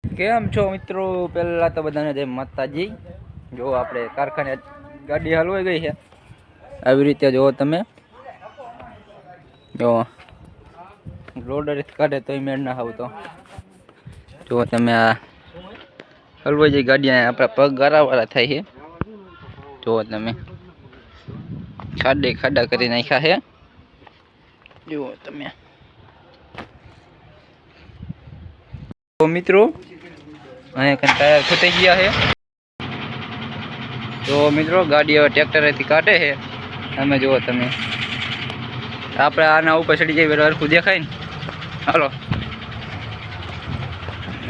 કેમ છો મિત્રો? પહેલા તો બધાને જય માતાજી। જો આપણે કારખાને ગાડી હલવાઈ ગઈ છે, આવી રીતે જો તમે જો લોડર કાઢે તોય મેળ ના આવતો। જો તમે આ હલવાઈ જઈ ગાડી, આપણા પગ ગારાવાળા થાય છે। જો તમે ખાડા કરી નાખ્યા છે। જુઓ તમે તો મિત્રો અહીંયા કંઈ ટાયર ફૂટી ગયા છે। તો મિત્રો ગાડી હવે ટ્રેક્ટરેથી કાઢે છે। તમે જુઓ તમે આપણે આના ઉપર ચડી જઈએ હરખું દેખાય ને। હાલો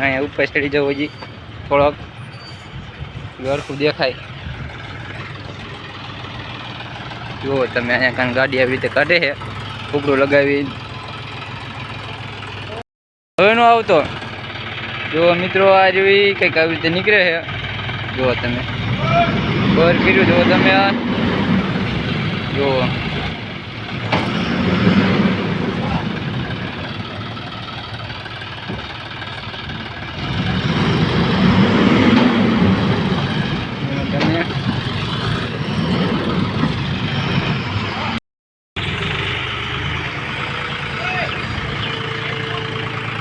અહીંયા ઉપર ચડી જવું, હજી થોડોક હરખું દેખાય। જુઓ તમે અહીંયા કાન ગાડી આવી રીતે કાઢે છે, ઉપડું લગાવી હવે નો આવતો। જો મિત્રો આ જેવી કંઈક આવી રીતે નીકળે છે। જુઓ તમે બર કર્યું, જુઓ તમે આ જુઓ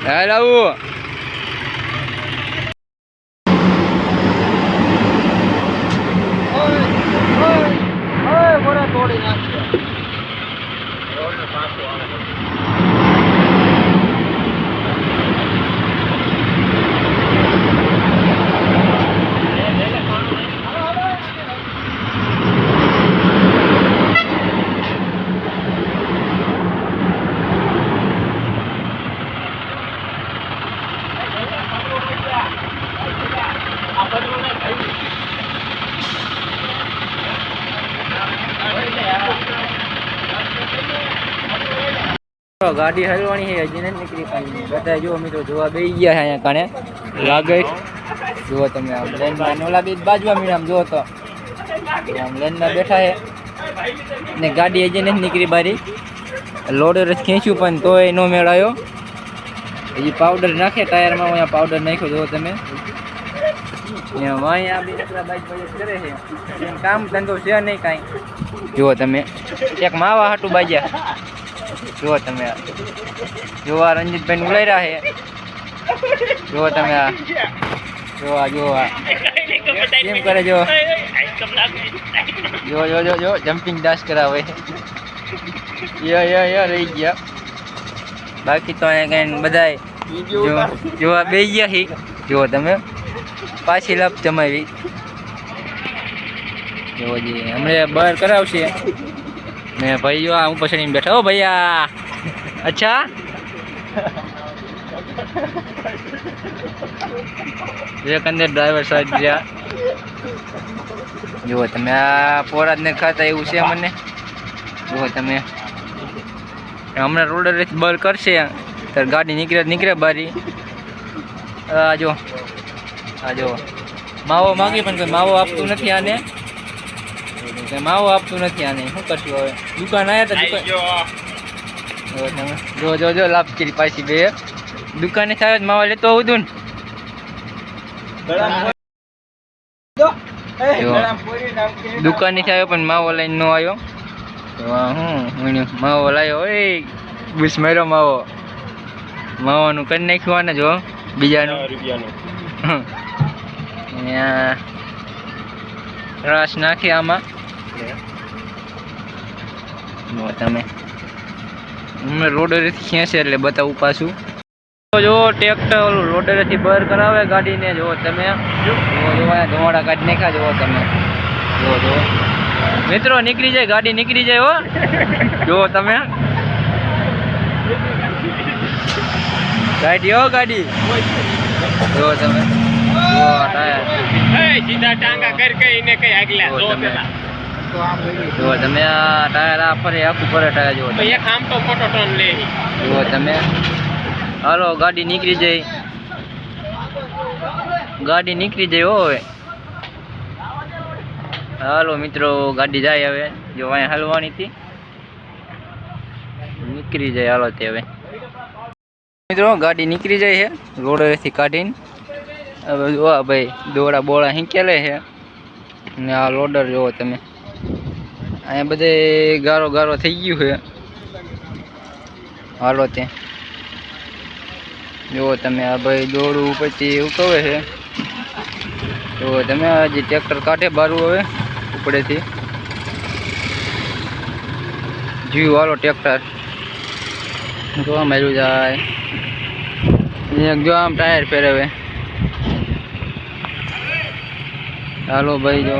હાલ આવું તોડી નાખ્યો। ગાડી હલવાની છે, હજી નથી નીકળી પાણી। બધા જો મિત્રો જોવા બેસી ગયા છે અહીંયા કાણે લાગે। જુઓ તમે આમ લાઈનમાં નોલા બી બાજવા મીણા આમ જુઓ તો આમ લાઈનમાં બેઠા છે ને ગાડી હજી નથી નીકળી બારી। લોડર ખેંચ્યું પણ તોય નો મેળ આવ્યો। હજી પાવડર નાખે ટાયરમાં, અહીંયા પાવડર નાખ્યો જુઓ તમે। અહીંયા બી બાઈક કરે છે, કામ ધંધો છે નહીં કાંઈ। જુઓ તમે એક માવા હાટું બાજ્યા। જુઓ તમે જો આ રંજીતભાઈ ઉલાઈ રહ્યા છે। જુઓ તમે આ જો કેમ કરે, જો જો જો જો જો જમ્પિંગ ડાન્સ કરાવે। રહી ગયા, બાકી તો અહીંયા કઈ બધા જોવા બે ગયા છે। જુઓ તમે પાછી લાભ જમાવી। જુઓ જી હમણાં બહાર કરાવશે ને ભાઈ જો હું પછડીને બેઠા। હો ભૈયા, અચ્છા એક અંદર ડ્રાઈવર સાહેબ ગયા। જુઓ તમે આ પોરાદ ને ખાતા એવું છે મને। જુઓ તમે હમણાં રોડર બર કરશે ત્યારે ગાડી નીકળે બારી। આ જો માવો માગી પણ કોઈ માવો આપતું નથી આને। માવો આપતું નથી આને, શું કરશું હવે? દુકાન આવ્યા હતા, જો લાભ કરી પાછી બે દુકાને થાય માવા લેતો આવું તું ને। દુકાને થયો પણ માવો લઈને નો આવ્યો। હું માવો લાવ્યો, ઓય બુસ માર્યો માવાનું કરી નાખ્યું આને। જો બીજાનું રસ નાખી આમાં। તમે રોડરેથી ખેંચે એટલે બતાવું પાછું। જો ટ્રેક્ટર રોડરેથી બહાર કરાવે ગાડીને। જો તમે ધોવાડા કાઢી નાખ્યા। જુઓ તમે જો મિત્રો નીકળી જાય, ગાડી નીકળી જાય। હો જુઓ તમે ગાડી જુઓ તમે સીધા ટાંગા કરીને કઈ આગલા જો તમે આ ટાયર આ ફરે આખું ફરે ટાયર। જુઓ એક આમ તો ફોટો ટોન લે। જુઓ તમે હાલો ગાડી નીકળી જાય હો હવે। હાલો મિત્રો ગાડી જાય હવે। જો અહીંયા હલવાની હતી, નીકળી જાય। હાલો તે હવે મિત્રો ગાડી નીકળી જાય છે રોડેથી કાઢીને। હવે જો આ ભાઈ દોડા બોળા હિંકેલે છે ને આ લોડર જોવો તમે અહીંયા બધે ગારો ગારો થઈ ગયું છે હાલો ત્યાં જુઓ તમે આ ભાઈ દોડું ઉપરથી ઉકવે છે તો તમે હજી ટ્રેક્ટર કાઢે બારું હવે ઉપડેથી જીવ હાલો ટ્રેક્ટર જોવા મળ્યું જાય એક જો આમ ટાયર ફેરવે હાલો ભાઈ જો